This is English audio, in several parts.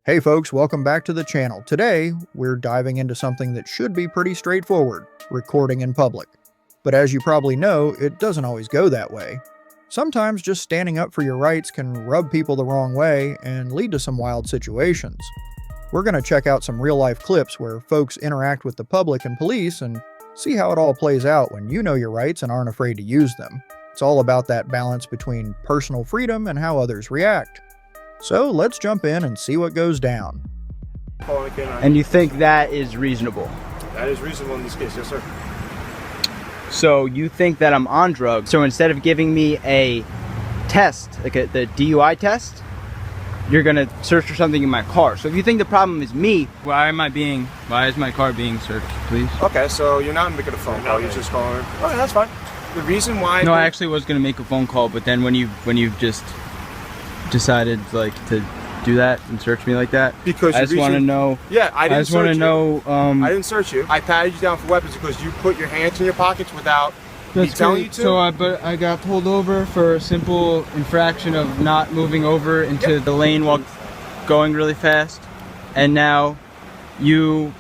Hey folks, welcome back to the channel. Today, we're diving into something that should be pretty straightforward, recording in public. But as you probably know, it doesn't always go that way. Sometimes just standing up for your rights can rub people the wrong way and lead to some wild situations. We're going to check out some real-life clips where folks interact with the public and police and see how it all plays out when you know your rights and aren't afraid to use them. It's all about that balance between personal freedom and how others react. So let's jump in and see what goes down. And you think that is reasonable? That is reasonable in this case, yes sir. So you think that I'm on drugs, so instead of giving me a test, like the DUI test, you're gonna search for something in my car. So if you think the problem is me, why is my car being searched, please? Okay, so you're not making a phone call, you're just calling. Okay, that's fine. The reason why... No, I actually was gonna make a phone call, but then when you've just decided like to do that and search me like that, because I just want to know. Yeah, I didn't search you. I didn't search you. I patted you down for weapons because you put your hands in your pockets without me telling you to. So but I got pulled over for a simple infraction of not moving over into the lane while going really fast, and now you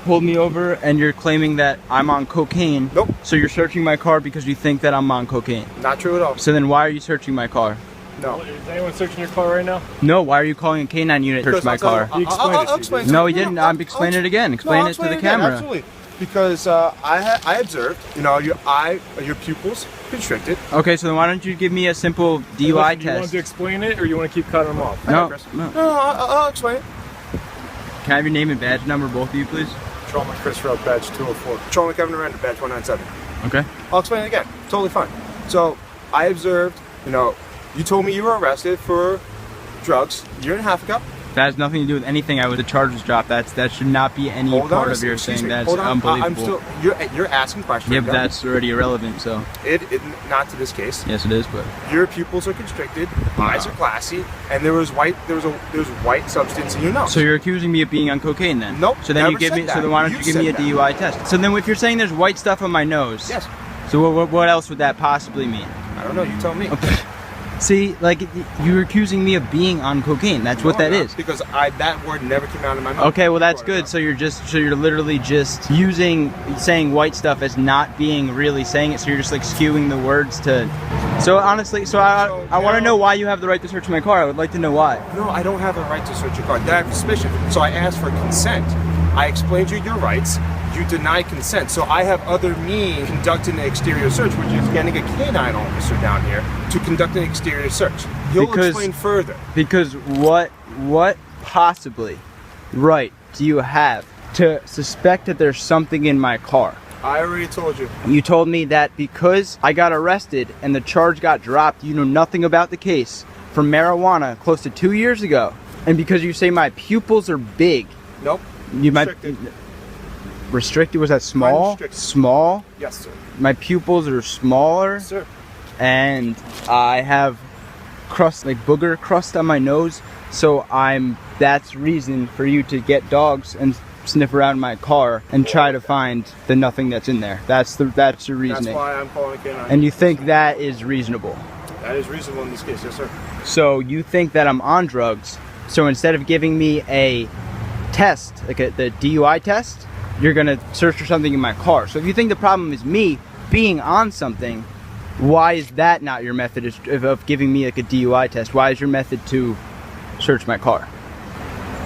pulled me over and you're claiming that I'm on cocaine. Nope. So you're searching my car because you think that I'm on cocaine. Not true at all. So then why are you searching my car? No. Is anyone searching your car right now? No, why are you calling a K9 unit to search my car? I'll explain. No, he didn't. I'm explaining it again. Explain it to the camera. Absolutely. Because I observed, you know, your pupils constricted. Okay, so then why don't you give me a simple DUI test? You want to explain it, or you want to keep cutting them off? No, I'll explain it. Can I have your name and badge number, both of you, please? Patrolman Chris Road, badge 204. Patrolman Kevin Miranda, badge 197. Okay. I'll explain it again. Totally fine. So I observed, you know, you told me you were arrested for drugs a year and a half ago. That has nothing to do with anything. The charges dropped. That should not be any part of your saying. That's unbelievable. You're asking questions. Yeah, but that's already irrelevant. So it not to this case. Yes, it is. But your pupils are constricted, eyes are glassy, and there was white substance in your nose. So you're accusing me of being on cocaine then? Nope. So then you give me. So then why don't you give me a DUI test? So then if you're saying there's white stuff on my nose. Yes. So what else would that possibly mean? I don't know. You tell me. See, like, you're accusing me of being on cocaine. That's what that is. Because that word never came out of my mouth. Okay, well that's good. So you're literally just saying white stuff as not being really saying it. So you're just like skewing the words to. So honestly, I want to know why you have the right to search my car. I would like to know why. No, I don't have a right to search your car. I have suspicion. So I asked for consent. I explained to you your rights. You denied consent. So I have other means conducting an exterior search, which is getting a canine officer down here to conduct an exterior search. He'll explain further. Because what possibly right do you have to suspect that there's something in my car? I already told you. You told me that because I got arrested and the charge got dropped, you know nothing about the case for marijuana close to 2 years ago. And because you say my pupils are big. Nope. You might restricted. Was that small? Small? Yes, sir. My pupils are smaller. Yes, sir. And I have crust, like booger crust on my nose. So that's reason for you to get dogs and sniff around my car and try to find the nothing that's in there. That's the reasoning. That's why I'm calling a canine. And you think that is reasonable? That is reasonable in this case, yes, sir. So you think that I'm on drugs. So instead of giving me a test, like the DUI test, you're gonna search for something in my car. So if you think the problem is me being on something, why is that not your method of giving me like a DUI test? Why is your method to search my car?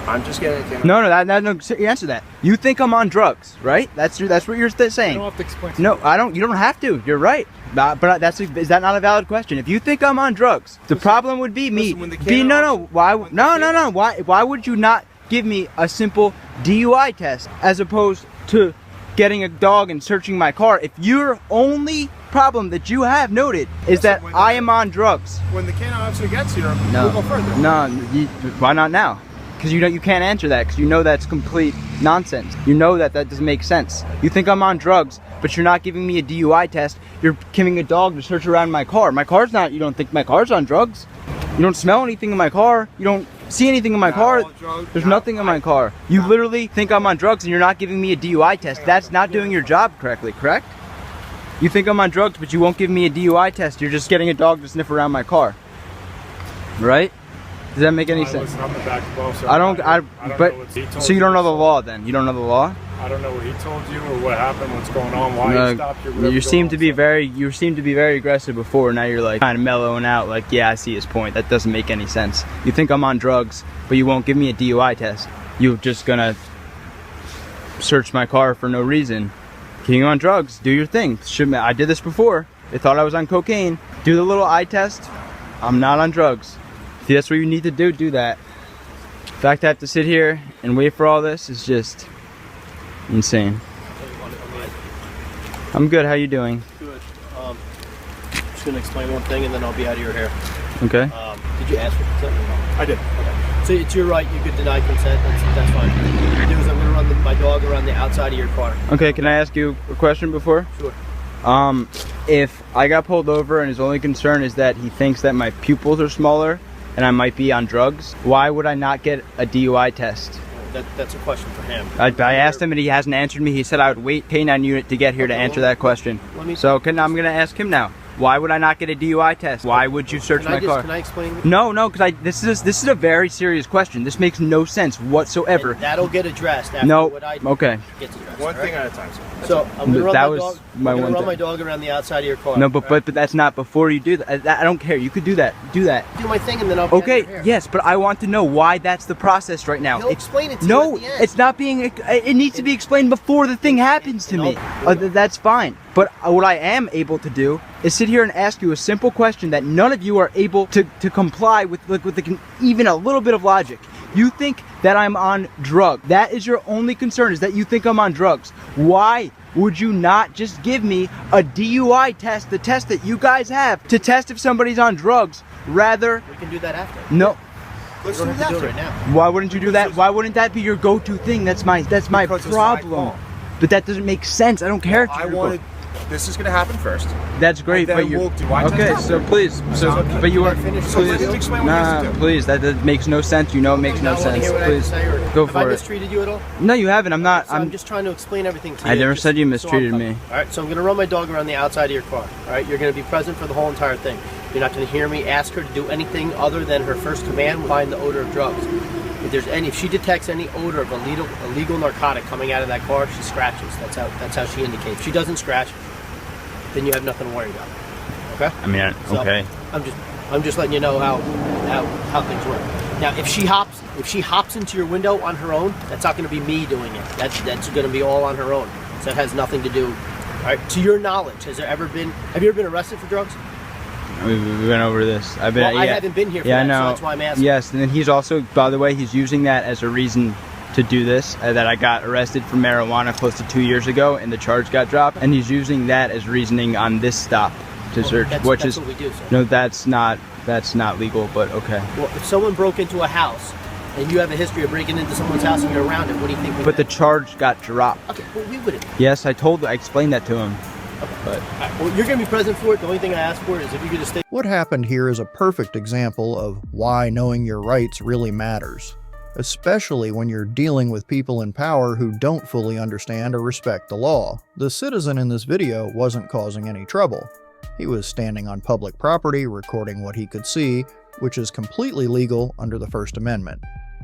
I'm just getting. No, answer that. You think I'm on drugs, right? That's what you're saying. You don't have to explain. No, I don't. You don't have to. You're right. But is that not a valid question? If you think I'm on drugs, the problem would be me. Why would you not give me a simple DUI test as opposed to getting a dog and searching my car? If your only problem that you have noted is that I am on drugs. When the canine officer gets here, we'll go further. No, why not now? Because you can't answer that, because you know that's complete nonsense. You know that doesn't make sense. You think I'm on drugs, but you're not giving me a DUI test. You're giving a dog to search around my car. My car's not, you don't think my car's on drugs. You don't smell anything in my car. You don't see anything in my car. There's nothing in my car. You literally think I'm on drugs and you're not giving me a DUI test. That's not doing your job correctly, correct? You think I'm on drugs, but you won't give me a DUI test. You're just getting a dog to sniff around my car. Right? Does that make any I sense? wasn't on the back of both, so I don't. But know what he told so you don't know the so law then? You don't know the law? I don't know what he told you or what happened, what's going on, why he stopped you. whatever's You going seem on, to be so. very aggressive before. Now you're like kind of mellowing out. Like, yeah, I see his point. That doesn't make any sense. You think I'm on drugs, but you won't give me a DUI test. You're just gonna search my car for no reason. King on drugs, do your thing. I did this before. They thought I was on cocaine. Do the little eye test. I'm not on drugs. If that's what you need to do, do that. The fact I have to sit here and wait for all this is just insane. I'm good. How you doing? Good. Just gonna explain one thing and then I'll be out of your hair. Okay. Did you ask for consent? I did. Okay. So it's your right. You could deny consent. That's fine. What I'm gonna do is I'm gonna run my dog around the outside of your car. Okay. Can I ask you a question before? Sure. If I got pulled over and his only concern is that he thinks that my pupils are smaller and I might be on drugs, why would I not get a DUI test? That's a question for him. I asked him and he hasn't answered me. He said I would wait K9 unit to get here to answer that question. So I'm gonna ask him now. Why would I not get a DUI test? Why would you search my car? Can I explain? No, because this is a very serious question. This makes no sense whatsoever. And that'll get addressed after No. what I Okay. gets addressed. One all thing right? at a time, sir. So I'm gonna run That my was dog. my I'm gonna one run thing. my dog around the outside of your car. No, but that's not before you do that. I don't care. You could do that. Do that. do my thing and then I'll be out of Okay. your hair. Yes, but I want to know why that's the process right now. He'll explain it to No, you at the end. it's not being. It needs to be explained before the thing happens to me. That's fine. But what I am able to do is sit here and ask you a simple question that none of you are able to comply with even a little bit of logic. You think that I'm on drugs. That is your only concern, is that you think I'm on drugs. Why would you not just give me a DUI test, the test that you guys have, to test if somebody's on drugs, rather... We can do that after. No. Let's You do don't have that to do it right now. Why wouldn't you do that? Why wouldn't that be your go-to thing? That's my Because it's my problem. call. But that doesn't make sense. I don't care if I you're wanted. This is going to happen first. That's great, and then but you're we'll do eye test okay. after. So please, but you are. So let him explain what he has to do. Please, that makes no sense. You know, it makes no Not wanna sense. hear what I have to Please, say, or go have I for it. mistreated you at all? No, you haven't. I'm not. So I'm just trying to explain everything to you. I never just said you so I'm mistreated covered. me. All right, so I'm going to run my dog around the outside of your car. All right, you're going to be present for the whole entire thing. You're not going to hear me ask her to do anything other than her first command, find the odor of drugs. If she detects any odor of illegal narcotic coming out of that car, she scratches. That's how she indicates. If she doesn't scratch, then you have nothing to worry about. Okay? I mean, So, okay. I'm just letting you know how things work. Now, if she hops into your window on her own, that's not going to be me doing it. That's going to be all on her own. So that has nothing to do. All right. To your knowledge, have you ever been arrested for drugs? We went over this. I haven't been here for yeah, that, no. so that's why I'm asking. Yes, and then he's also, by the way, he's using that as a reason to do this, that I got arrested for marijuana close to 2 years ago and the charge got dropped, and he's using that as reasoning on this stop to search, that's which is what we do, sir. no, that's not legal, but okay. Well, if someone broke into a house and you have a history of breaking into someone's house and you're around it, what do you think? But the charge got dropped. Okay, well, we wouldn't. Yes, I explained that to him. But All right, well, you're going to be present for it. The only thing I ask for is if you could just stay. What happened here is a perfect example of why knowing your rights really matters, especially when you're dealing with people in power who don't fully understand or respect the law. The citizen in this video wasn't causing any trouble. He was standing on public property, recording what he could see, which is completely legal under the First Amendment.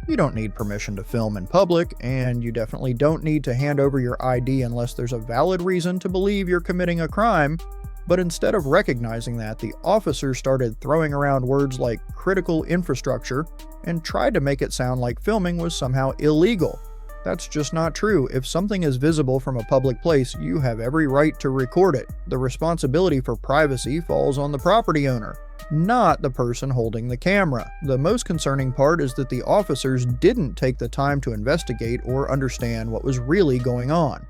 You don't need permission to film in public, and you definitely don't need to hand over your ID unless there's a valid reason to believe you're committing a crime. But instead of recognizing that, the officer started throwing around words like critical infrastructure and tried to make it sound like filming was somehow illegal. That's just not true. If something is visible from a public place, you have every right to record it. The responsibility for privacy falls on the property owner, not the person holding the camera. The most concerning part is that the officers didn't take the time to investigate or understand what was really going on.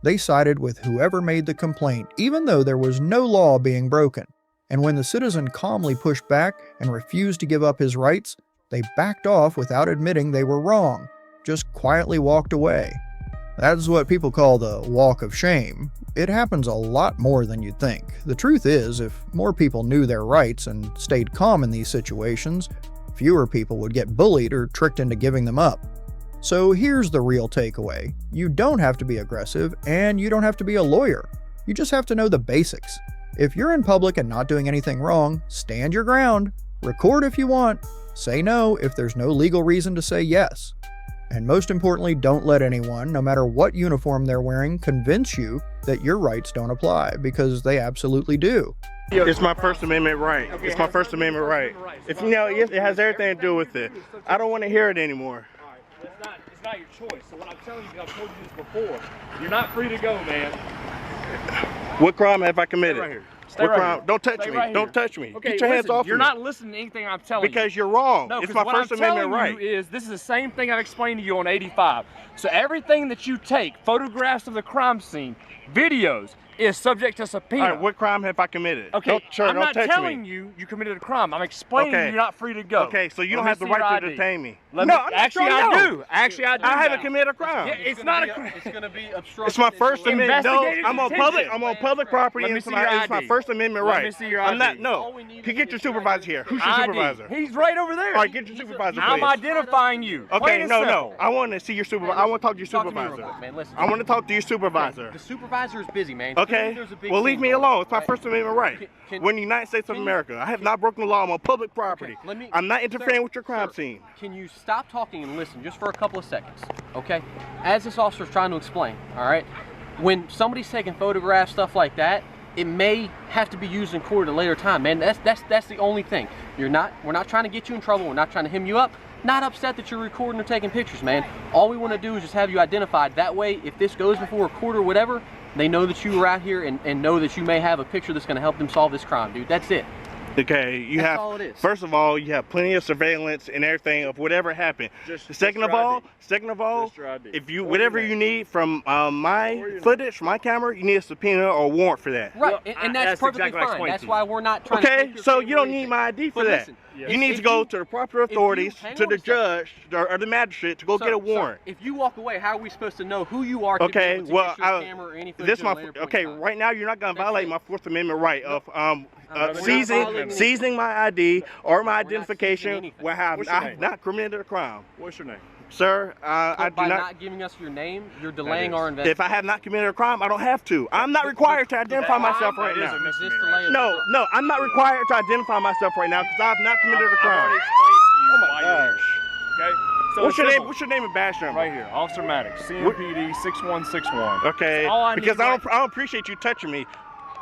They sided with whoever made the complaint, even though there was no law being broken. And when the citizen calmly pushed back and refused to give up his rights, they backed off without admitting they were wrong, just quietly walked away. That's what people call the walk of shame. It happens a lot more than you'd think. The truth is, if more people knew their rights and stayed calm in these situations, fewer people would get bullied or tricked into giving them up. So here's the real takeaway. You don't have to be aggressive, and you don't have to be a lawyer. You just have to know the basics. If you're in public and not doing anything wrong, stand your ground, record if you want, Say no if there's no legal reason to say yes. And most importantly, don't let anyone, no matter what uniform they're wearing, convince you that your rights don't apply, because they absolutely do. It's my First Amendment right. It's my First Amendment right. If you know, it has everything to do with it. I don't want to hear it anymore. It's not your choice. So what I'm telling you, I've told you this before. You're not free to go, man. What crime have I committed? Stay right here. Stay What right crime? here. Don't touch Stay me. right Don't here. touch me. Okay, Get your hands listen, off you're me. not listening to anything I'm telling you. Because you're wrong. No, it's my what First I'm Amendment telling right. you is this is the same thing I've explained to you on 85. So everything that you take, photographs of the crime scene, videos, is subject to subpoena. All right, what crime have I committed? Okay, I'm don't not touch telling me. you committed a crime. I'm explaining Okay. you're not free to go. Okay, so you Let don't me have the see your right to ID. detain me. Let No, me, I'm actually strong, I no. do. Actually I do. I haven't now. committed a crime. Yeah, it's not a crime. It's going to be obstruction. It's my First Amendment. No, Investigative I'm on detention. public property. Let me and see it's your it's my ID. First Amendment Let right. me see your I'm not. ID. No. All we need Can is get your your supervisor ID. here. Who's your ID. supervisor? He's right over there. All right, get your supervisor, I'm please. identifying you. Okay, Plain and no. simple. I want to see your supervisor. I want to talk to your Talk to me real supervisor. quick, man. Listen. I want to talk to your supervisor. The supervisor is busy, man. Okay. There's a big Well, leave thing me going alone. on, It's my right? First Amendment right. We're in the United States of can you- America. I have not broken the law. I'm on public property. Okay, let me- I'm not interfering Sir, with your crime sir, scene. Can you stop talking and listen just for a couple of seconds, okay? As this officer's trying to explain, all right? When somebody's taking photographs, stuff like that, it may have to be used in court at a later time, man. That's the only thing. We're not trying to get you in trouble. We're not trying to hem you up. Not upset that you're recording or taking pictures, man. All we want to do is just have you identified. That way, if this goes before a court or whatever, they know that you were out here and know that you may have a picture that's going to help them solve this crime, dude. That's it. Okay, you That's have. all it is. First of all, you have plenty of surveillance and everything of whatever happened. Second of all, Just your ID. if you Or whatever your you name. need from Or my your footage, my camera, you need a subpoena or a warrant for that. Right, Well, and that's that's perfectly exactly what I fine. explained That's to you. why we're not trying to Okay, take your so camera you or don't need anything. my ID for But that. listen, Yes. You if- need if to go you- to the proper if you- authorities, hang to on the a second. judge or the magistrate to go get a warrant. If you walk away, how are we supposed to know who you are? To be Okay, able to well, get your camera or any footage this at a my later point okay. in time? Right now, you're not gonna That's violate it. my Fourth Amendment right of We're not violating seizing my ID or my We're not seizing identification anything. where I What's your have name? not committed a crime, What's your name? sir. I do By not. not giving us your name, you're delaying is. our investigation. If I have not committed a crime, I don't have to. I'm not required to identify myself right That is now. a Resist misdemeanor, delay of No, no, I'm not required to identify myself right now because I have not committed a I've crime. already explained to you Oh my why you're here. gosh. Okay. So What's it's your name? simple. What's your name and badge number? Right here, Officer Maddox, CMPD 6161. Okay. All I need Because right- I don't appreciate you touching me.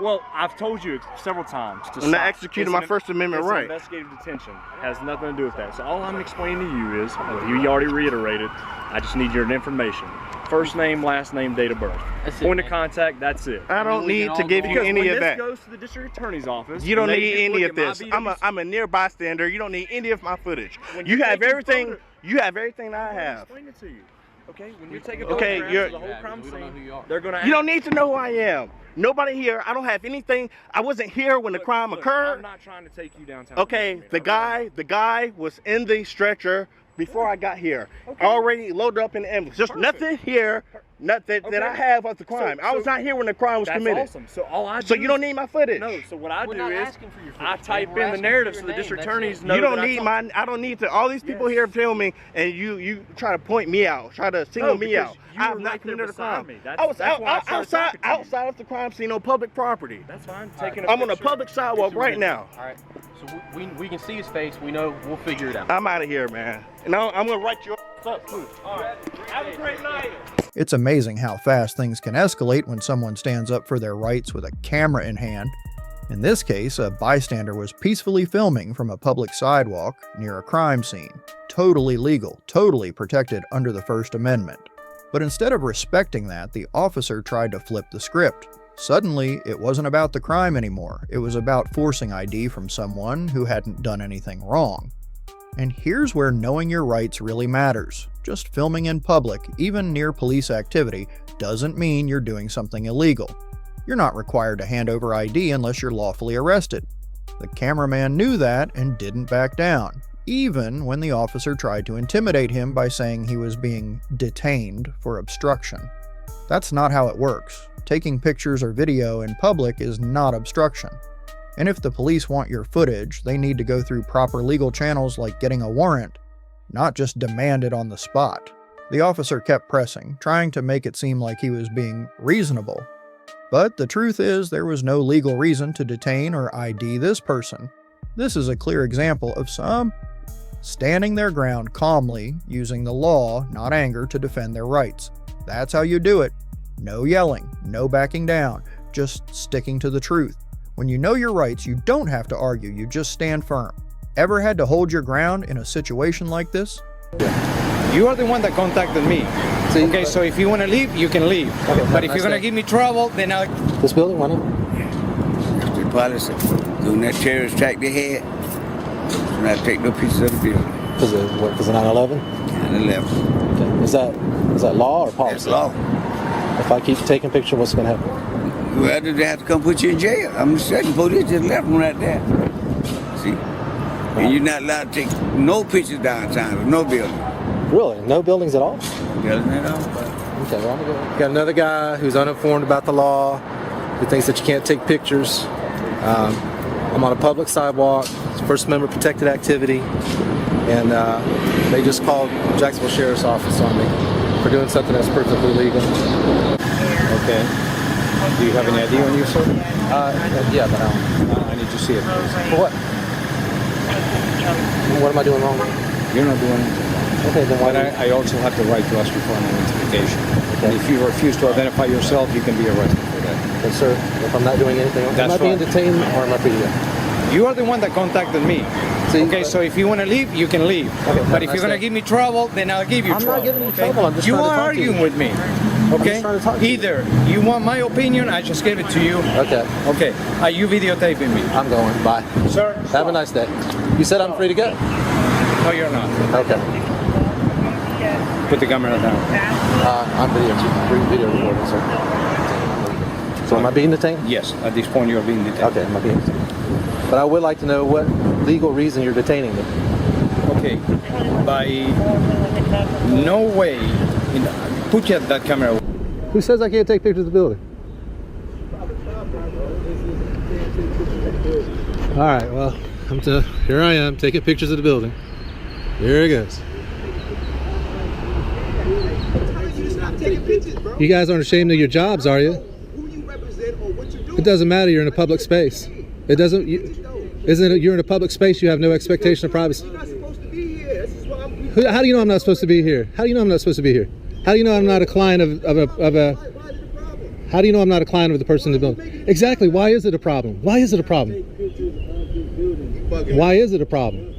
Well, I've told you several times to I'm not stop. executing It's my First Amendment it's an right. Investigative detention has nothing to do with that. So all I'm explaining to you is, well, you already reiterated, I just need your information. First name, last name, date of birth. That's it, Point of man. contact, that's it. I don't We can need all to give go you on. any when of this that. goes to the district attorney's office, You don't and they need can any look of at my this. BWC. I'm a near bystander. You don't need any of my footage. When You you're have taking everything. photo- You have everything I I'm have. explaining it to you. Okay, when you're taking Okay, photographs you're- of the whole Yeah, crime because we don't know who scene, you are. they're gonna You don't need to know who I am. Nobody here. I don't have anything. I wasn't here when the crime Look, occurred. I'm not trying to take you downtown. Okay, the guy was in the stretcher before I got here. Already loaded up in the ambulance. Just Perfect. nothing here, nothing that I Okay. have of the crime. I was so- not here when the crime was That's committed. awesome. So all I do So you don't is- need my footage. No, so what I We're do not is asking for your I footage, type man. We're in the asking narrative for so your the name. district That's attorneys it. know You don't that I need talked- my. I don't need to. All these people Yes. here filming, and you try to point me out, try to single me because out. you I have were not right there committed a beside crime. me. That's- I was that's why I started outside talking to you. outside of the crime scene on public property. That's fine. Taking I'm on a picture. public sidewalk Get you right in. now. All right, so we can see his face. We know we'll figure it out. I'm out of here, man. And I'm gonna write you up too. All right. Have a great night. It's amazing how fast things can escalate when someone stands up for their rights with a camera in hand. In this case, a bystander was peacefully filming from a public sidewalk near a crime scene. Totally legal, totally protected under the First Amendment. But instead of respecting that, the officer tried to flip the script. Suddenly, it wasn't about the crime anymore. It was about forcing ID from someone who hadn't done anything wrong. And here's where knowing your rights really matters. Just filming in public, even near police activity, doesn't mean you're doing something illegal. You're not required to hand over ID unless you're lawfully arrested. The cameraman knew that and didn't back down, even when the officer tried to intimidate him by saying he was being detained for obstruction. That's not how it works. Taking pictures or video in public is not obstruction. And if the police want your footage, they need to go through proper legal channels like getting a warrant, not just demand it on the spot. The officer kept pressing, trying to make it seem like he was being reasonable. But the truth is, there was no legal reason to detain or ID this person. This is a clear example of standing their ground calmly, using the law, not anger, to defend their rights. That's how you do it. No yelling, no backing down, just sticking to the truth. When you know your rights, you don't have to argue, you just stand firm. Ever had to hold your ground in a situation like this? You are the one that contacted me. Okay, so if you want to leave, you can leave. Okay, But if you're going to give me trouble, then I'll... This building, why not? That's the policy. Doing that terrorist attack they had, do not take no pieces of the building. Because of 9/11? 9/11. Okay. Is that law or policy? That's law. If I keep taking pictures, what's going to happen? Well, they have to come put you in jail. I'm just saying, police just left them right there. See? And you're not allowed to take no pictures downtown of no building. Really? No buildings at all? Building at all. Okay, well, I'm going to go. Got another guy who's uninformed about the law, who thinks that you can't take pictures. I'm on a public sidewalk, it's First Amendment protected activity, and they just called Jacksonville Sheriff's Office on me for doing something that's perfectly legal. Okay. Do you have any ID on you, sir? Yeah, but I need to see it, please. for what? What am I doing wrong? You're not doing anything. Okay, then why? But I also have the right to ask you for an identification. Okay. And if you refuse to identify yourself, you can be arrested for that. But sir, if I'm not doing anything, am I That's being right. detained or am I free to go? You are the one that contacted me. Okay, so if you want to leave, you can leave. Okay, But if I you're going to see. give me trouble, then I'll give you I'm trouble. not giving you okay? trouble, I'm just You trying to are talk to you. arguing with me. Okay? just trying to talk to you. Either you want my opinion, I just gave it to you. Okay, Okay. Are you videotaping me? I'm going. Bye. Sir? Have a nice day. You said I'm free to go? No, you're not. Okay. Put the camera down. I'm video recording, sir. So am I being detained? Yes, at this point you're being detained. Okay, am I being detained? But I would like to know what legal reason you're detaining me. Okay. By no way, put that camera. Who says I can't take pictures of the building? All right, well, here I am taking pictures of the building. Here it goes. You guys aren't ashamed of your jobs, are you? It doesn't matter. You're in a public space. It doesn't. Isn't it? You're in a public space. You have no expectation of privacy. How do you know I'm not supposed to be here? How do you know I'm not supposed to be here? How do you know I'm not a client of a? How do you know I'm not a client of the person in the building? Exactly. Why is it a problem? Why is it a problem? Why is it a problem?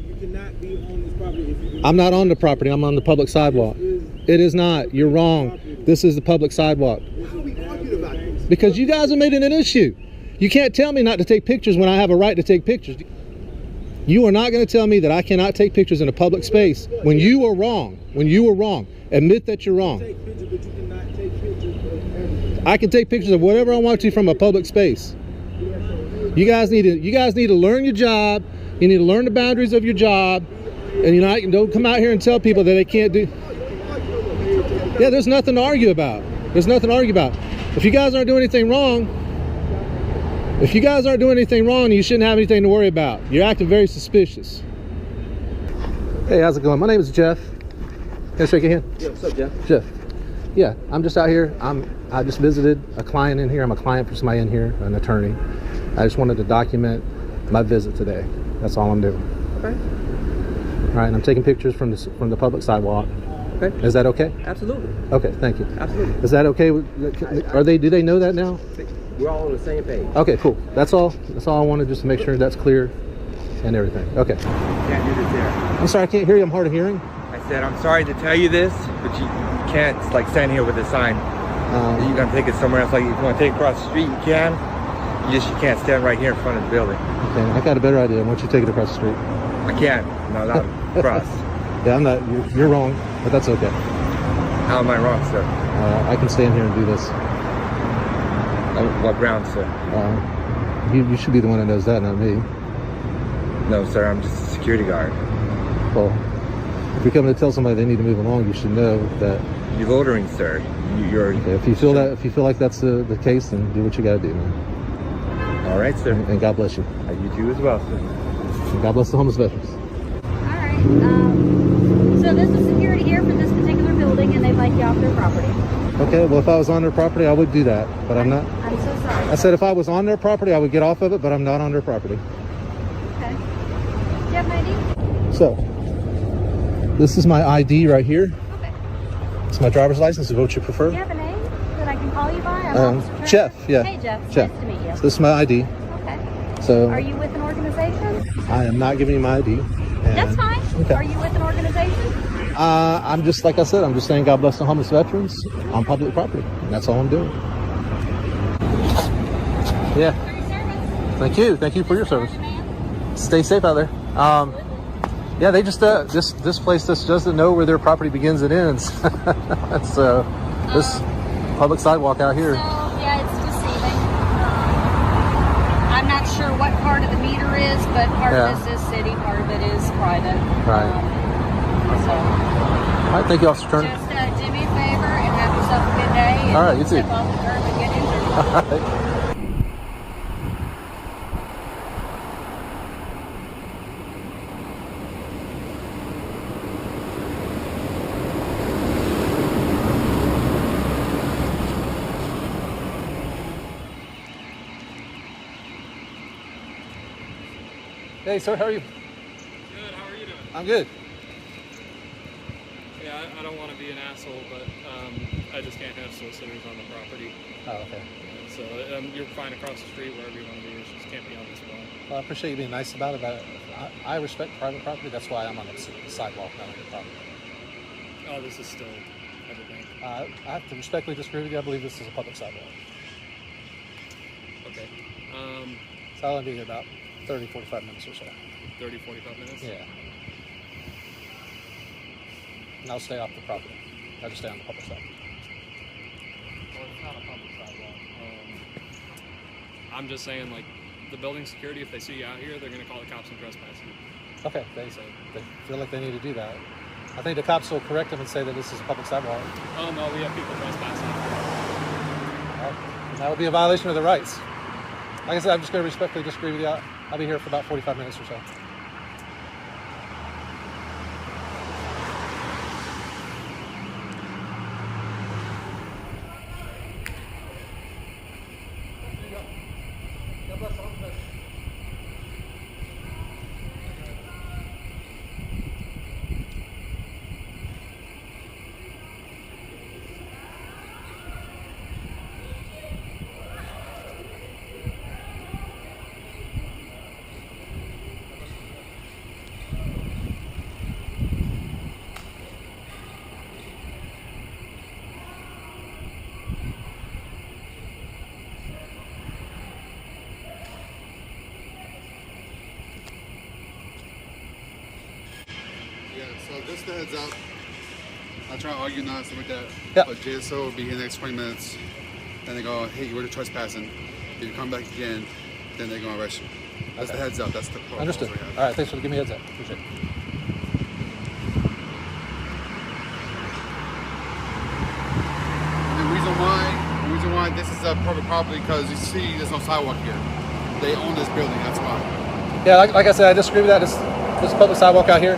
I'm not on the property. I'm on the public sidewalk. It is not. You're wrong. This is the public sidewalk. Because you guys have made it an issue. You can't tell me not to take pictures when I have a right to take pictures. You are not going to tell me that I cannot take pictures in a public space when you were wrong. When you were wrong. Admit that you're wrong. I can take pictures of whatever I want to from a public space. You guys need to learn your job. You need to learn the boundaries of your job. And don't come out here and tell people that they can't do. Yeah, there's nothing to argue about. There's nothing to argue about. If you guys aren't doing anything wrong, you shouldn't have anything to worry about. You're acting very suspicious. Hey, how's it going? My name is Jeff. Can I shake your hand? Yeah, what's up, Jeff? Jeff. Yeah, I'm just out here. I just visited a client in here. I'm a client for somebody in here, an attorney. I just wanted to document my visit today. That's all I'm doing. Okay. All right, and I'm taking pictures from the public sidewalk. Okay. Is that okay? Absolutely. Okay, thank you. Absolutely. Is that okay? Do they know that now? We're all on the same page. Okay, cool. That's all I wanted, just to make sure that's clear and everything. Okay. Can't do this there. I'm sorry, I can't hear you. I'm hard of hearing. I said, I'm sorry to tell you this, but you can't like stand here with a sign. You're gonna take it somewhere else. Like if you want to take it across the street, you can. You can't stand right here in front of the building. Okay, I got a better idea. Why don't you take it across the street? I can't. I'm not allowed to cross. Yeah, I'm not. You're wrong, but that's okay. How am I wrong, sir? I can stand here and do this. What ground, sir? You should be the one that knows that, not me. No, sir. I'm just a security guard. Well, if you're coming to tell somebody they need to move along, you should know that. You're loitering, sir. You're. If you feel like that's the case, then do what you got to do, man. All right, sir. And God bless you. You too as well, sir. And God bless the homeless veterans. All right. So this is security here for this particular building, and they'd like you off their property. Okay, well, if I was on their property, I would do that, but I'm not. I'm so sorry. I said if I was on their property, I would get off of it, but I'm not on their property. Okay. Do you have my ID? So, This is my ID right here. Okay. It's my driver's license. Is what you prefer? Do you have a name that I can call you by? I'm Officer Trevor. Jeff. Yeah. Hey, Jeff. Jeff. Nice to meet you. So this is my ID. Okay. So Are you with an organization? I am not giving you my ID. That's fine. Okay. Are you with an organization? I'm just, like I said, I'm just saying God bless the homeless veterans on public property. And that's all I'm doing. Yeah. For your service. Thank you. Thank you for your service. Stay safe out there. Yeah, they just this place just doesn't know where their property begins and ends. So this public sidewalk out here. So yeah, it's deceiving. I'm not sure what part of the meter is, but part of this is city, part of it is private. Right. So All right, thank you, Officer Turner. just do me a favor and have yourself a good day. And All right, you too. step off the curb and get injured. All right. Hey, sir, how are you? Good, how are you doing? I'm good. Yeah, I don't want to be an asshole, but I just can't have solicitors on the property. Oh, okay. So you're fine across the street, wherever you want to be. You just can't be on this one. Well, I appreciate you being nice about it, but I respect private property. That's why I'm on the sidewalk, not on your property. Oh, this is still everything. I have to respectfully disagree with you. I believe this is a public sidewalk. Okay. So I'll be here about 30, 45 minutes or so. 30, 45 minutes? Yeah. And I'll stay off the property. I'll just stay on the public side. Well, it's not a public sidewalk. I'm just saying, like, the building security, if they see you out here, they're going to call the cops and trespass you. Okay, they feel like they need to do that. I think the cops will correct them and say that this is a public sidewalk. Oh, no, we have people trespassing. That would be a violation of their rights. Like I said, I'm just going to respectfully disagree with you. I'll be here for about 45 minutes or so. So just a heads up, I'll try to argue now and stuff like that. Yeah. But JSO will be here in the next 20 minutes. Then they go, hey, you were trespassing. If you come back again, then they're going to arrest you. That's the heads up. That's the protocol. Understood. All right, thanks for giving me a heads up. Appreciate it. And the reason why this is a public property because you see there's no sidewalk here. They own this building, that's why. Yeah, like I said, I disagree with that. This public sidewalk out here.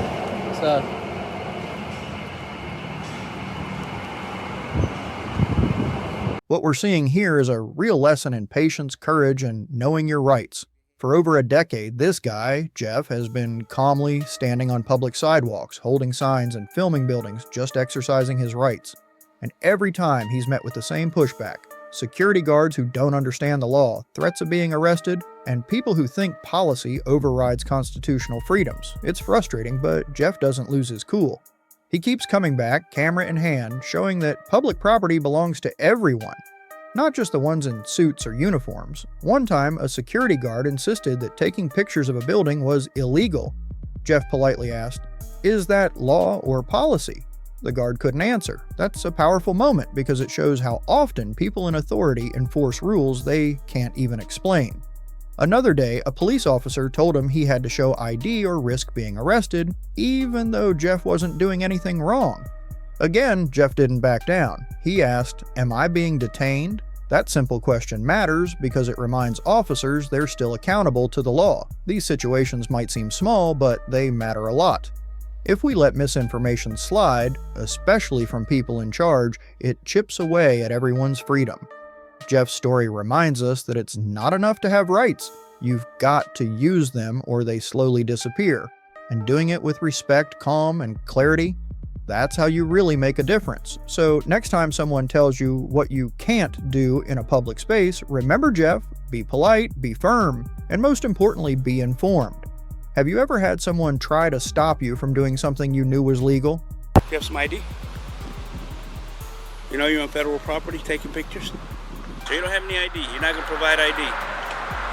What we're seeing here is a real lesson in patience, courage, and knowing your rights. For over a decade, this guy, Jeff, has been calmly standing on public sidewalks, holding signs and filming buildings, just exercising his rights. And every time he's met with the same pushback: security guards who don't understand the law, threats of being arrested, and people who think policy overrides constitutional freedoms. It's frustrating, but Jeff doesn't lose his cool. He keeps coming back, camera in hand, showing that public property belongs to everyone, not just the ones in suits or uniforms. One time, a security guard insisted that taking pictures of a building was illegal. Jeff politely asked, "Is that law or policy?" The guard couldn't answer. That's a powerful moment because it shows how often people in authority enforce rules they can't even explain. Another day, a police officer told him he had to show ID or risk being arrested, even though Jeff wasn't doing anything wrong. Again, Jeff didn't back down. He asked, "Am I being detained?" That simple question matters because it reminds officers they're still accountable to the law. These situations might seem small, but they matter a lot. If we let misinformation slide, especially from people in charge, it chips away at everyone's freedom. Jeff's story reminds us that it's not enough to have rights. You've got to use them or they slowly disappear. And doing it with respect, calm, and clarity, that's how you really make a difference. So next time someone tells you what you can't do in a public space, remember, Jeff, be polite, be firm, and most importantly, be informed. Have you ever had someone try to stop you from doing something you knew was legal? You have some ID? You know you're on federal property taking pictures? So you don't have any ID. You're not going to provide ID.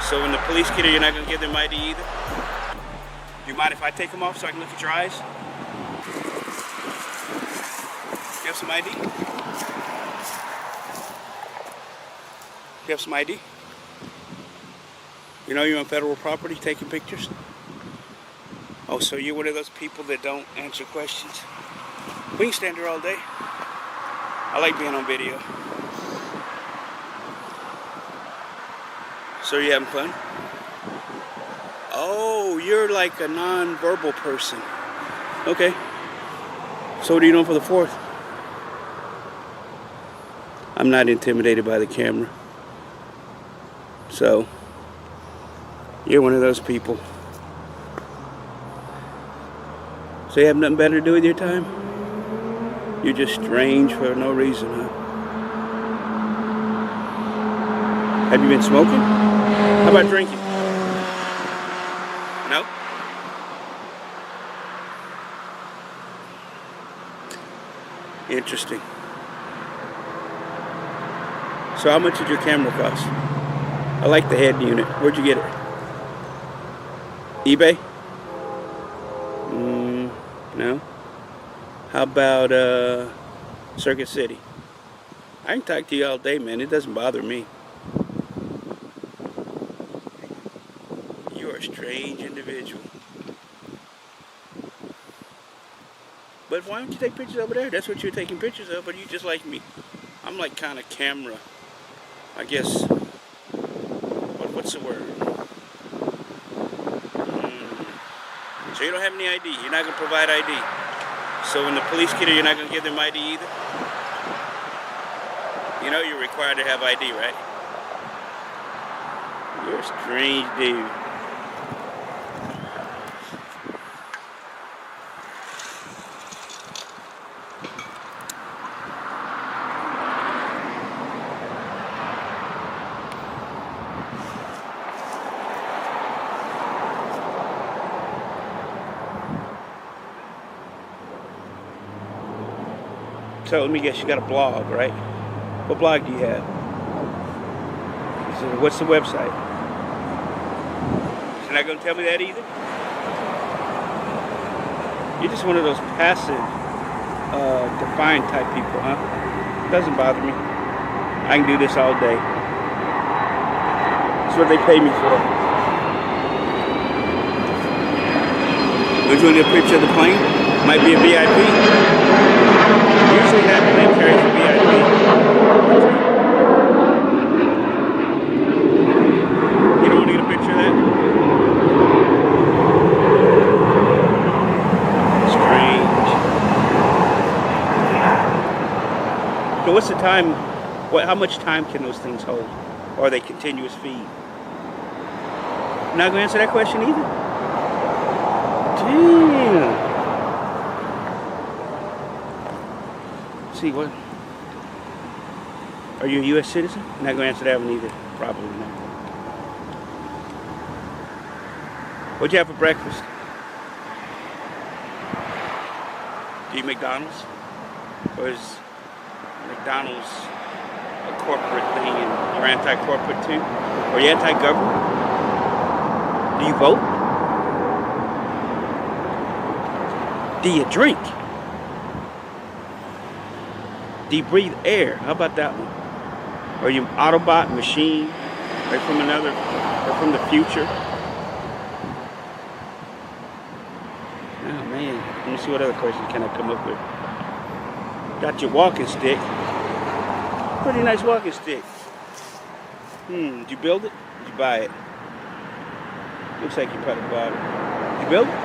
So when the police get here, you're not going to give them ID either? You mind if I take them off so I can look at your eyes? You have some ID? You have some ID? You know you're on federal property taking pictures? Oh, so you're one of those people that don't answer questions? We can stand here all day. I like being on video. So you having fun? Oh, you're like a non-verbal person. Okay. So what are you doing for the 4th? I'm not intimidated by the camera. So, you're one of those people. So you have nothing better to do with your time? You're just strange for no reason, huh? Have you been smoking? How about drinking? No? Interesting. So how much did your camera cost? I like the head unit. Where'd you get it? eBay? No? How about Circuit City? I can talk to you all day, man. It doesn't bother me. You are a strange individual. But why don't you take pictures over there? That's what you're taking pictures of, but you just like me. I'm like kind of camera, I guess. What's the word? So you don't have any ID. You're not going to provide ID. So when the police get here, you're not going to give them ID either? You know you're required to have ID, right? You're a strange dude. So let me guess, you got a blog, right? What blog do you have? So what's the website? You're not going to tell me that either? You're just one of those passive, defiant type people, huh? Doesn't bother me. I can do this all day. That's what they pay me for. Would you want a picture of the plane? Might be a VIP. Usually that plane carries a VIP. You don't want to get a picture of that? Strange. So what's the time, how much time can those things hold? Or are they continuous feed? Not going to answer that question either? Damn. See what? Are you a U.S. citizen? Not going to answer that one either. Probably not. What'd you have for breakfast? Do you McDonald's? Or is McDonald's a corporate thing and you're anti-corporate too? Or are you anti-government? Do you vote? Do you drink? Do you breathe air? How about that one? Are you Autobot, machine? Or from another, or from the future? Oh man, let me see what other questions can I come up with. Got your walking stick. Pretty nice walking stick. Did you build it? Did you buy it? Looks like you probably bought it. Did you build it?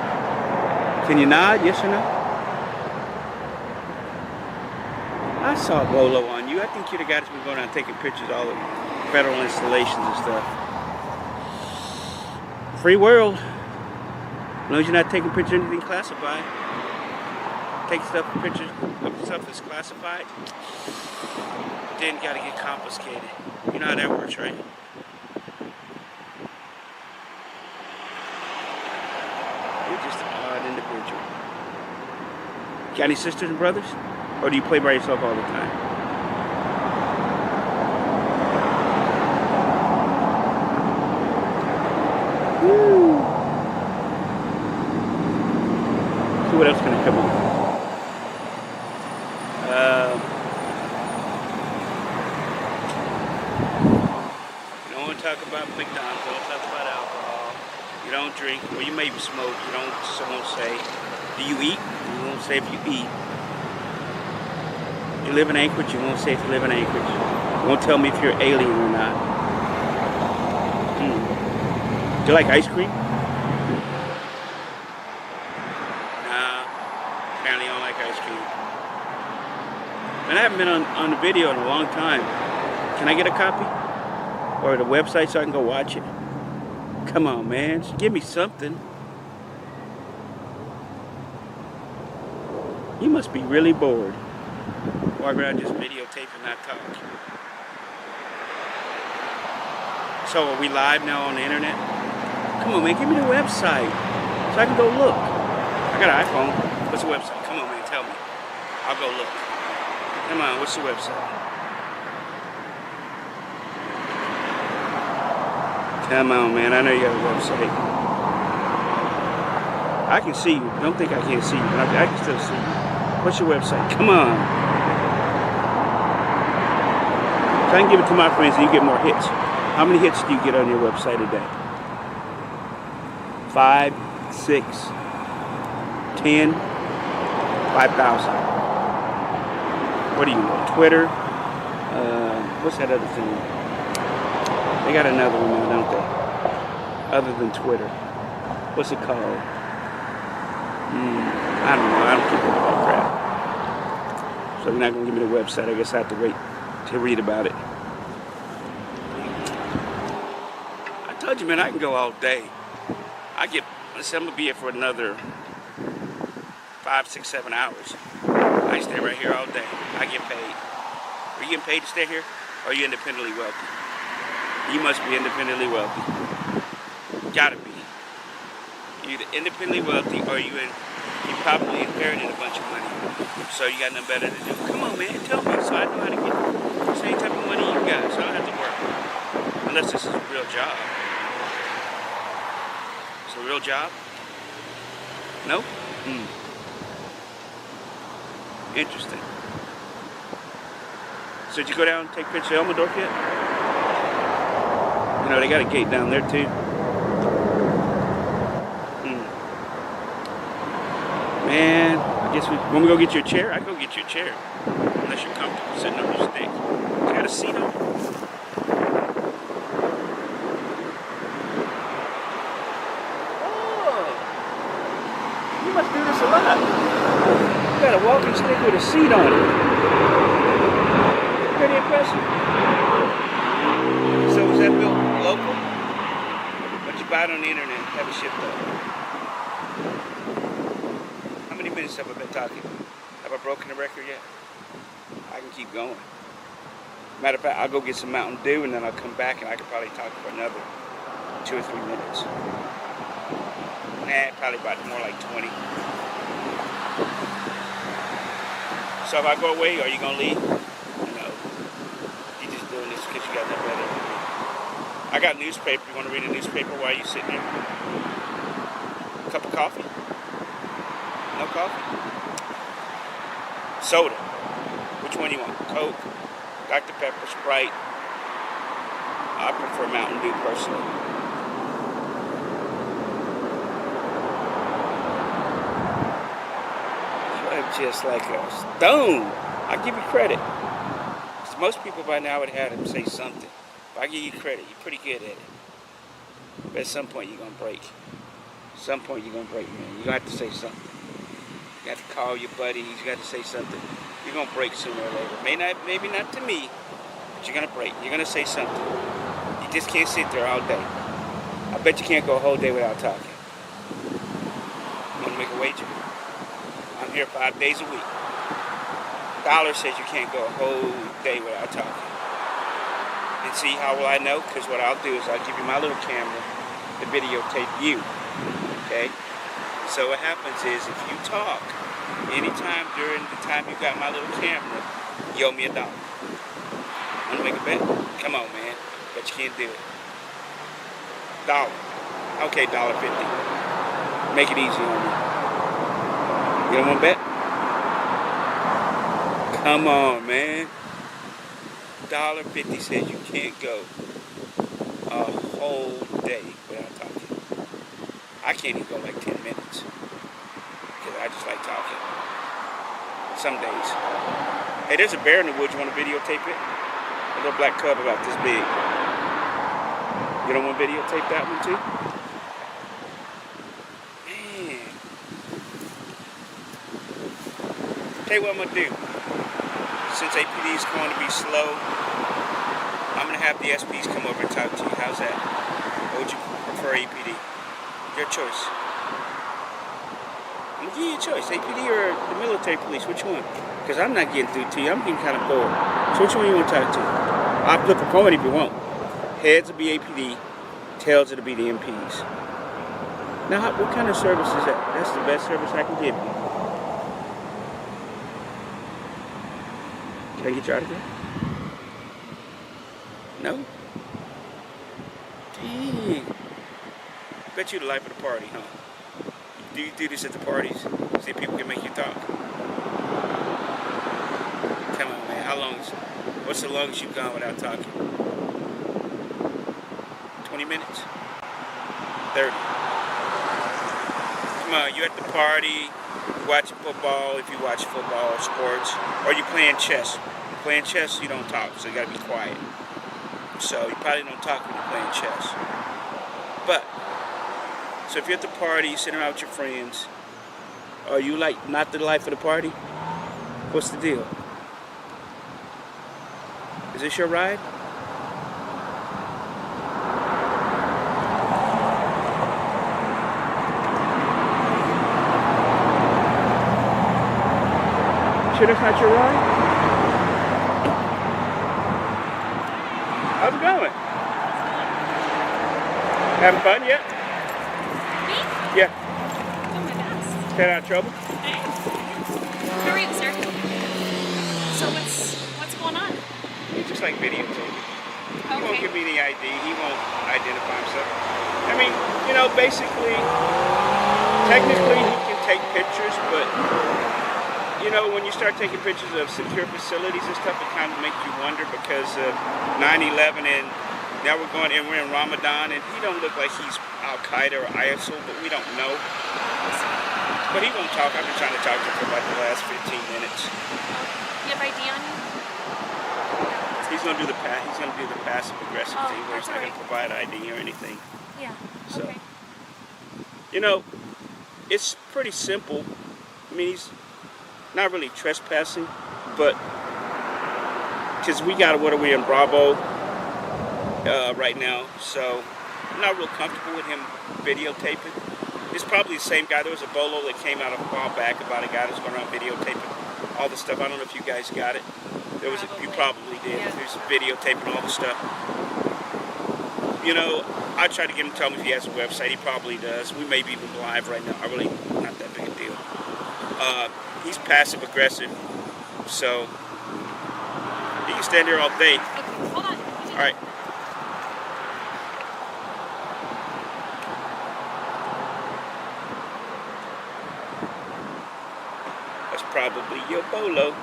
Can you nod, yes or no? I saw Bolo on you. I think you're the guy that's been going around taking pictures of all the federal installations and stuff. Free world. As long as you're not taking pictures of anything classified. Take pictures of stuff that's classified, then you gotta get confiscated. You know how that works, right? You're just an odd individual. Got any sisters and brothers? Or do you play by yourself all the time? Woo! See what else can I come on? You don't want to talk about McDonald's, don't talk about alcohol. You don't drink, or you maybe smoke. You don't, someone say, do you eat? You won't say if you eat. You live in Anchorage, you won't say if you live in Anchorage. You won't tell me if you're alien or not. Do you like ice cream? Nah, apparently you don't like ice cream. And I haven't been on the video in a long time. Can I get a copy? Or the website so I can go watch it? Come on, man. Just give me something. You must be really bored. Walk around just videotaping, not talking. So are we live now on the internet? Come on, man. Give me the website so I can go look. I got an iPhone. What's the website? Come on, man. Tell me. I'll go look. Come on, what's the website? Come on, man. I know you got a website. I can see you. Don't think I can't see you. I can still see you. What's your website? Come on. So I can give it to my friends and you get more hits. How many hits do you get on your website a day? 5, 6, 10, 5,000. What do you know? Twitter? What's that other thing? They got another one now, don't they? Other than Twitter. What's it called? I don't know. I don't keep up with that crap. So you're not going to give me the website. I guess I have to wait to read about it. I told you, man, I can go all day. Let's say I'm going to be here for another 5, 6, 7 hours. I stay right here all day. I get paid. Are you getting paid to stay here? Or are you independently wealthy? You must be independently wealthy. Gotta be. You're either independently wealthy or you probably inherited a bunch of money. So you got nothing better to do. Come on, man, tell me so I know how to get the same type of money you got. So I don't have to work. Unless this is a real job. It's a real job? No? Interesting. So did you go down and take pictures of Elmendorf yet? You know, they got a gate down there too. Man, I guess when we go get you a chair, I can go get you a chair. Unless you're comfortable sitting on your stick. You got a seat on? Oh! You must do this a lot. You got a walking stick with a seat on it. Pretty impressive. So was that built local? But you buy it on the internet and have it shipped up? How many minutes have I been talking? Have I broken the record yet? I can keep going. Matter of fact, I'll go get some Mountain Dew and then I'll come back and I can probably talk for another 2 or 3 minutes. Nah, probably about more like 20. So if I go away, are you gonna leave? No. You're just doing this because you got nothing better to do. I got newspaper. You want to read a newspaper while you sitting there? A cup of coffee? No coffee? Soda. Which one you want? Coke, Dr. Pepper, Sprite. I prefer Mountain Dew personally. Just like a stone. I'll give you credit. Because most people by now would have them say something. But I give you credit. You're pretty good at it. But at some point you're going to break. Some point you're going to break, man. You're going to have to say something. You have to call your buddies. You got to say something. You're going to break sooner or later. Maybe not to me, but you're going to break. You're going to say something. You just can't sit there all day. I bet you can't go a whole day without talking. Major. I'm here 5 days a week. Dollar says you can't go a whole day without talking. And see, how will I know? Because what I'll do is I'll give you my little camera to videotape you. Okay? So what happens is if you talk anytime during the time you got my little camera, you owe me $1. Wanna make a bet? Come on, man. But you can't do it. $1. Okay, $1.50. Make it easy on me. You don't want to bet? Come on, man. $1.50 says you can't go a whole day without talking. I can't even go like 10 minutes because I just like talking. Some days. Hey, there's a bear in the woods. You want to videotape it? A little black cub about this big. You don't want to videotape that one too? Man. Tell you what I'm going to do. Since APD is going to be slow, I'm going to have the SPs come over and talk to you. How's that? Or would you prefer APD? Your choice. I'm going to give you a choice. APD or the military police? Which one? Because I'm not getting through to you. I'm getting kind of bored. So which one you want to talk to? I'll flip a coin if you want. Heads will be APD. Tails will be the MPs. Now, what kind of service is that? That's the best service I can give you. Can I get your autograph? No? Dang. Bet you the life of the party, huh? Do you do this at the parties? See if people can make you talk. Come on, man. What's the longest you've gone without talking? 20 minutes? 30. Come on, you at the party, watching football, if you watch football or sports, or you playing chess. Playing chess, you don't talk, so you gotta be quiet. So you probably don't talk when you're playing chess. But, so if you're at the party, sitting around with your friends, are you like not the life of the party? What's the deal? Is this your ride? Sure that's not your ride? How's it going? Having fun yet? Me? Yeah. Oh my gosh. Staying out of trouble? Thanks. How are you, sir? So what's going on? He's just like videotaping. He won't Okay. give me the ID. He won't identify himself. I mean, basically, technically he can take pictures, but when you start taking pictures of secure facilities and stuff, it kind of makes you wonder because of 9/11 and now we're in Ramadan and he don't look like he's Al-Qaeda or ISIL, but we don't know. But he won't talk. I've been trying to talk to him for about the last 15 minutes. You have ID on you? He's gonna do the passive aggressive Oh, thing where he's that's not gonna provide ID or anything. Yeah. So, Okay. it's pretty simple. I mean, he's not really trespassing, but because what are we in Bravo right now, so I'm not real comfortable with him videotaping. It's probably the same guy. There was a bolo that came out a while back about a guy that's going around videotaping all the stuff. I don't know if you guys got it. You probably did. Yeah. There's videotaping all the stuff. I tried to get him to tell me if he has a website. He probably does. We may be even live right now. Not that big a deal. He's passive aggressive, so he can stand there all day. Okay, hold on. All right. That's probably your bolo.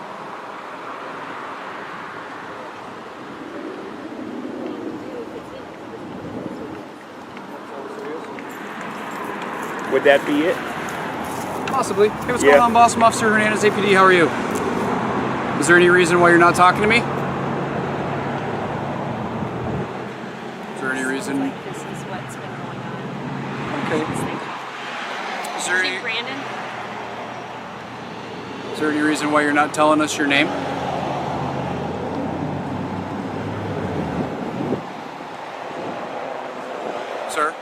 Would that be it? Possibly. Hey, what's going on, boss? I'm Officer Hernandez, APD. How are you? Is there any reason why you're not talking to me? Is there any reason? This is what's been going on. Okay. Is there any, Brandon? is there any reason why you're not telling us your name? Sir?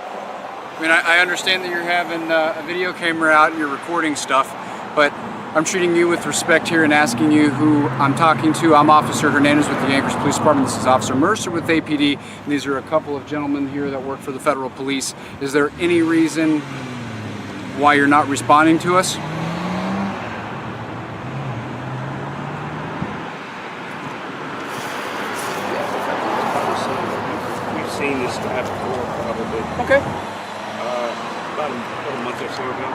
mean, I understand that you're having a video camera out and you're recording stuff, but I'm treating you with respect here and asking you who I'm talking to. I'm Officer Hernandez with the Anchorage Police Department. This is Officer Mercer with APD. And these are a couple of gentlemen here that work for the federal police. Is there any reason why you're not responding to us? We've seen this guy before, probably. Okay. About a month or so ago.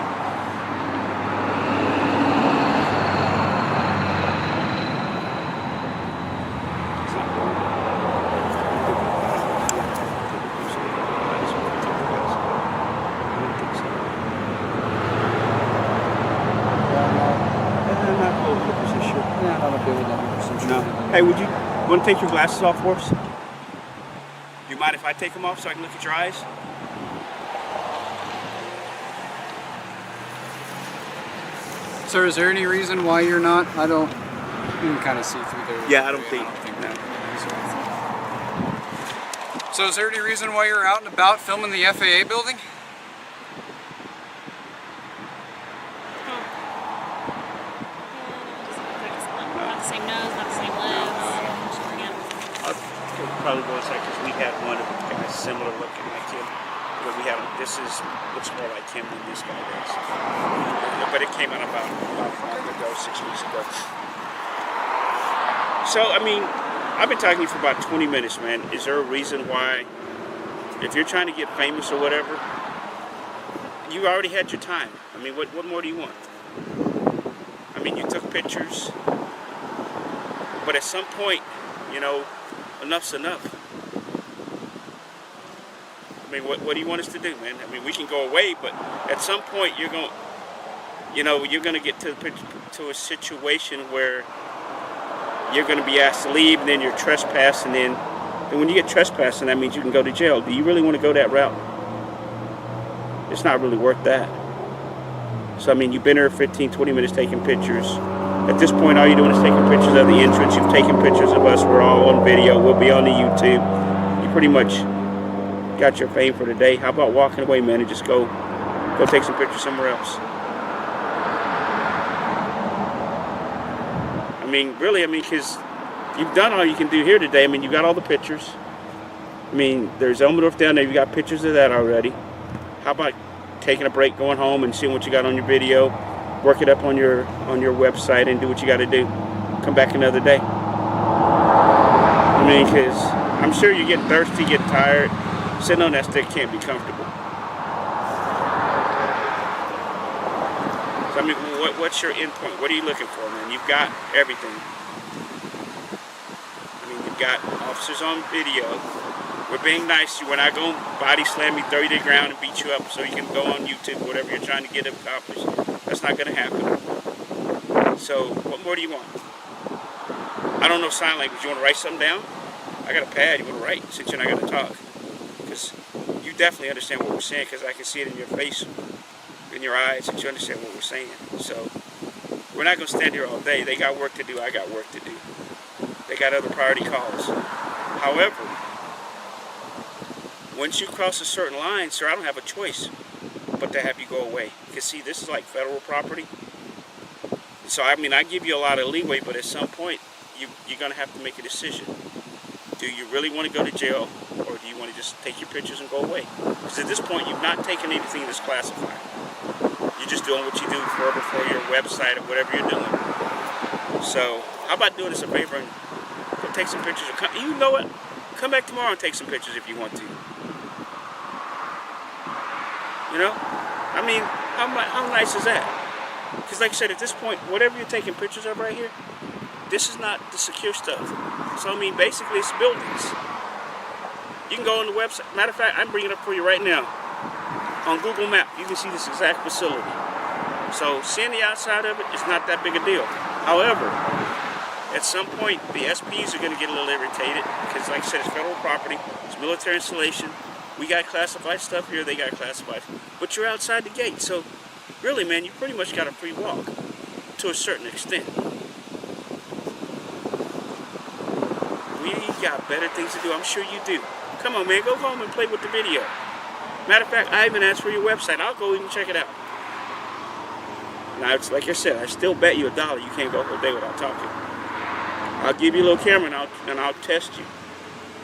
Hey, would you want to take your glasses off for us? Do you mind if I take them off so I can look at your eyes? Sir, is there any reason why you're not? I don't. You can kind of see through there. Yeah, I don't think. No. So, is there any reason why you're out and about filming the FAA building? Not the same nose, not the same lips. I'll probably go inside because we had one of the guys similar looking like him. But we have this looks more like him than this guy does. But it came out about a month ago, 6 weeks ago. So I mean, I've been talking to you for about 20 minutes, man. Is there a reason why, if you're trying to get famous or whatever, you already had your time? I mean, what more do you want? I mean, you took pictures, but at some point, you know, enough's enough. I mean, what do you want us to do, man? I mean, we can go away, but at some point you're going to get to a situation where you're going to be asked to leave, and then you're trespassing, and when you get trespassing, that means you can go to jail. Do you really want to go that route? It's not really worth that. So, I mean, you've been here 15, 20 minutes taking pictures. At this point, all you're doing is taking pictures of the entrance. You've taken pictures of us. We're all on video. We'll be on the YouTube. You pretty much got your fame for the day. How about walking away, man, and just go take some pictures somewhere else? I mean, really, because you've done all you can do here today. I mean, you got all the pictures. I mean, there's Elmendorf down there. You got pictures of that already. How about taking a break, going home, and seeing what you got on your video, work it up on your website, and do what you got to do. Come back another day. I mean, because I'm sure you're getting thirsty, getting tired. Sitting on that stick can't be comfortable. So, I mean, what's your endpoint? What are you looking for, man? You've got everything. I mean, you've got officers on video. We're being nice to you. We're not going to body slam you, throw you to the ground, and beat you up so you can go on YouTube, whatever you're trying to get accomplished. That's not going to happen. So, what more do you want? I don't know sign language. You want to write something down? I got a pad. You want to write since you're not going to talk? Because you definitely understand what we're saying, because I can see it in your face, in your eyes, that you understand what we're saying. So we're not going to stand here all day. They got work to do. I got work to do. They got other priority calls. However, once you cross a certain line, sir, I don't have a choice but to have you go away. Because see, this is like federal property. So I mean, I give you a lot of leeway, but at some point, you're going to have to make a decision. Do you really want to go to jail, or do you want to just take your pictures and go away? Because at this point, you've not taken anything that's classified. You're just doing what you do for your website or whatever you're doing. So, how about doing us a favor and go take some pictures? You know what? Come back tomorrow and take some pictures if you want to. You know? I mean, how nice is that? Because like I said, at this point, whatever you're taking pictures of right here, this is not the secure stuff. So, I mean, basically, it's buildings. You can go on the website. Matter of fact, I'm bringing it up for you right now. On Google Maps, you can see this exact facility. So, seeing the outside of it is not that big a deal. However, at some point, the SPs are going to get a little irritated because, like I said, it's federal property. It's military installation. We got classified stuff here. They got classified. But you're outside the gate. So, really, man, you pretty much got a free walk to a certain extent. We got better things to do. I'm sure you do. Come on, man. Go home and play with the video. Matter of fact, I even asked for your website. I'll go and check it out. Now, it's like I said, I still bet you $1 you can't go a whole day without talking. I'll give you a little camera and I'll test you.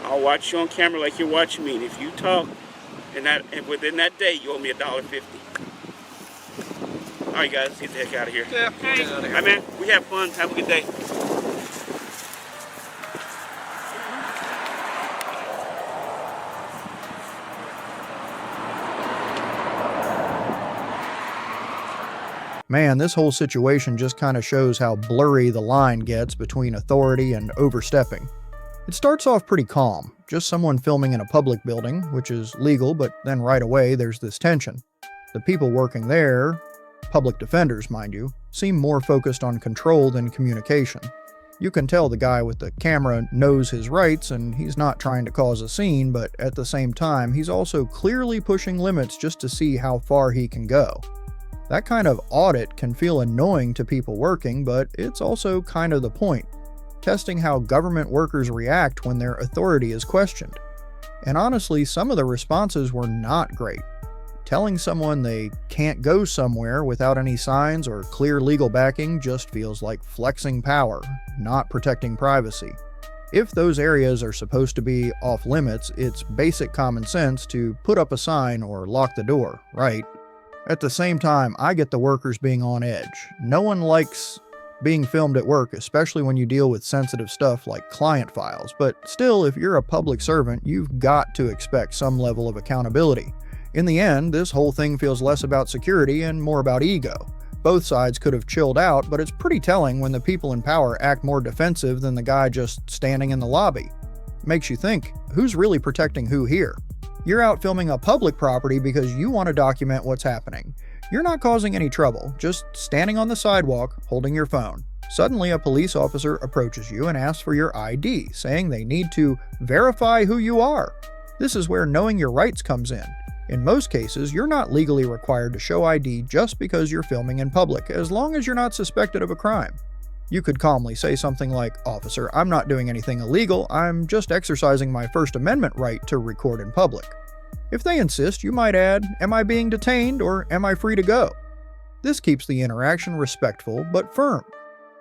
I'll watch you on camera like you're watching me. And if you talk, and within that day, you owe me $1.50. All right, guys, let's get the heck out of here. Yeah, hey, all right, man, we have fun. Have a good day. Man, this whole situation just kind of shows how blurry the line gets between authority and overstepping. It starts off pretty calm, just someone filming in a public building, which is legal, but then right away there's this tension. The people working there, public defenders mind you, seem more focused on control than communication. You can tell the guy with the camera knows his rights and he's not trying to cause a scene, but at the same time he's also clearly pushing limits just to see how far he can go. That kind of audit can feel annoying to people working, but it's also kind of the point. Testing how government workers react when their authority is questioned. And honestly, some of the responses were not great. Telling someone they can't go somewhere without any signs or clear legal backing just feels like flexing power, not protecting privacy. If those areas are supposed to be off limits, it's basic common sense to put up a sign or lock the door, right? At the same time, I get the workers being on edge. No one likes being filmed at work, especially when you deal with sensitive stuff like client files. But still, if you're a public servant, you've got to expect some level of accountability. In the end, this whole thing feels less about security and more about ego. Both sides could have chilled out, but it's pretty telling when the people in power act more defensive than the guy just standing in the lobby. Makes you think, who's really protecting who here? You're out filming a public property because you want to document what's happening. You're not causing any trouble, just standing on the sidewalk, holding your phone. Suddenly, a police officer approaches you and asks for your ID, saying they need to verify who you are. This is where knowing your rights comes in. In most cases, you're not legally required to show ID just because you're filming in public, as long as you're not suspected of a crime. You could calmly say something like, "Officer, I'm not doing anything illegal, I'm just exercising my First Amendment right to record in public." If they insist, you might add, "Am I being detained or am I free to go?" This keeps the interaction respectful but firm.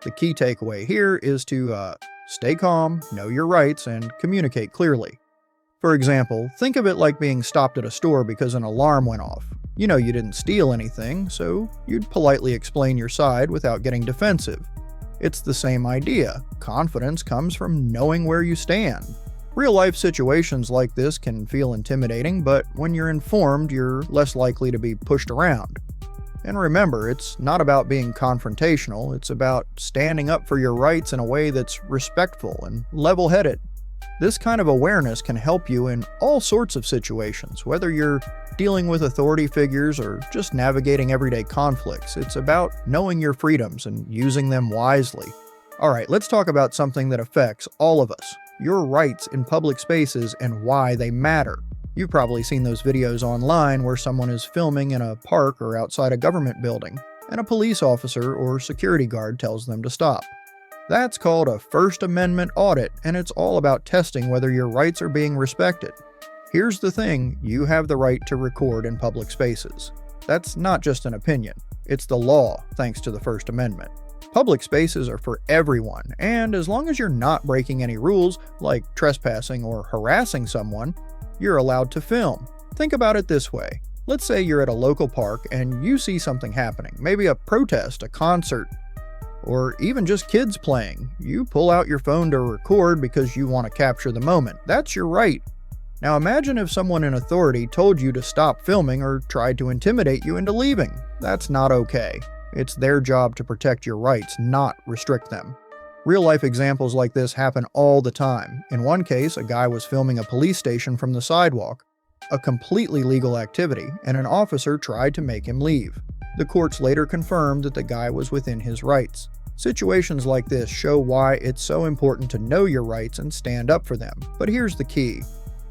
The key takeaway here is to stay calm, know your rights, and communicate clearly. For example, think of it like being stopped at a store because an alarm went off. You know you didn't steal anything, so you'd politely explain your side without getting defensive. It's the same idea. Confidence comes from knowing where you stand. Real-life situations like this can feel intimidating, but when you're informed, you're less likely to be pushed around. And remember, it's not about being confrontational, it's about standing up for your rights in a way that's respectful and level-headed. This kind of awareness can help you in all sorts of situations, whether you're dealing with authority figures or just navigating everyday conflicts. It's about knowing your freedoms and using them wisely. Alright, let's talk about something that affects all of us. Your rights in public spaces and why they matter. You've probably seen those videos online where someone is filming in a park or outside a government building, and a police officer or security guard tells them to stop. That's called a First Amendment audit, and it's all about testing whether your rights are being respected. Here's the thing, you have the right to record in public spaces. That's not just an opinion, it's the law, thanks to the First Amendment. Public spaces are for everyone, and as long as you're not breaking any rules, like trespassing or harassing someone, you're allowed to film. Think about it this way. Let's say you're at a local park and you see something happening, maybe a protest, a concert, or even just kids playing. You pull out your phone to record because you want to capture the moment. That's your right. Now imagine if someone in authority told you to stop filming or tried to intimidate you into leaving. That's not okay. It's their job to protect your rights, not restrict them. Real-life examples like this happen all the time. In one case, a guy was filming a police station from the sidewalk, a completely legal activity, and an officer tried to make him leave. The courts later confirmed that the guy was within his rights. Situations like this show why it's so important to know your rights and stand up for them. But here's the key.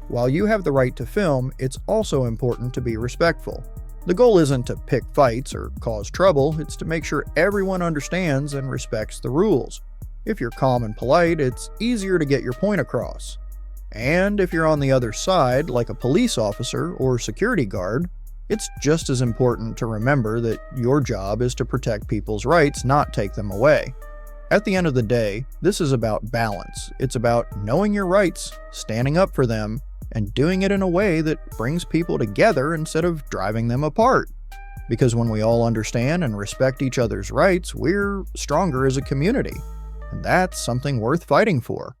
While you have the right to film, it's also important to be respectful. The goal isn't to pick fights or cause trouble, it's to make sure everyone understands and respects the rules. If you're calm and polite, it's easier to get your point across. And if you're on the other side, like a police officer or security guard, it's just as important to remember that your job is to protect people's rights, not take them away. At the end of the day, this is about balance. It's about knowing your rights, standing up for them, and doing it in a way that brings people together instead of driving them apart. Because when we all understand and respect each other's rights, we're stronger as a community. And that's something worth fighting for.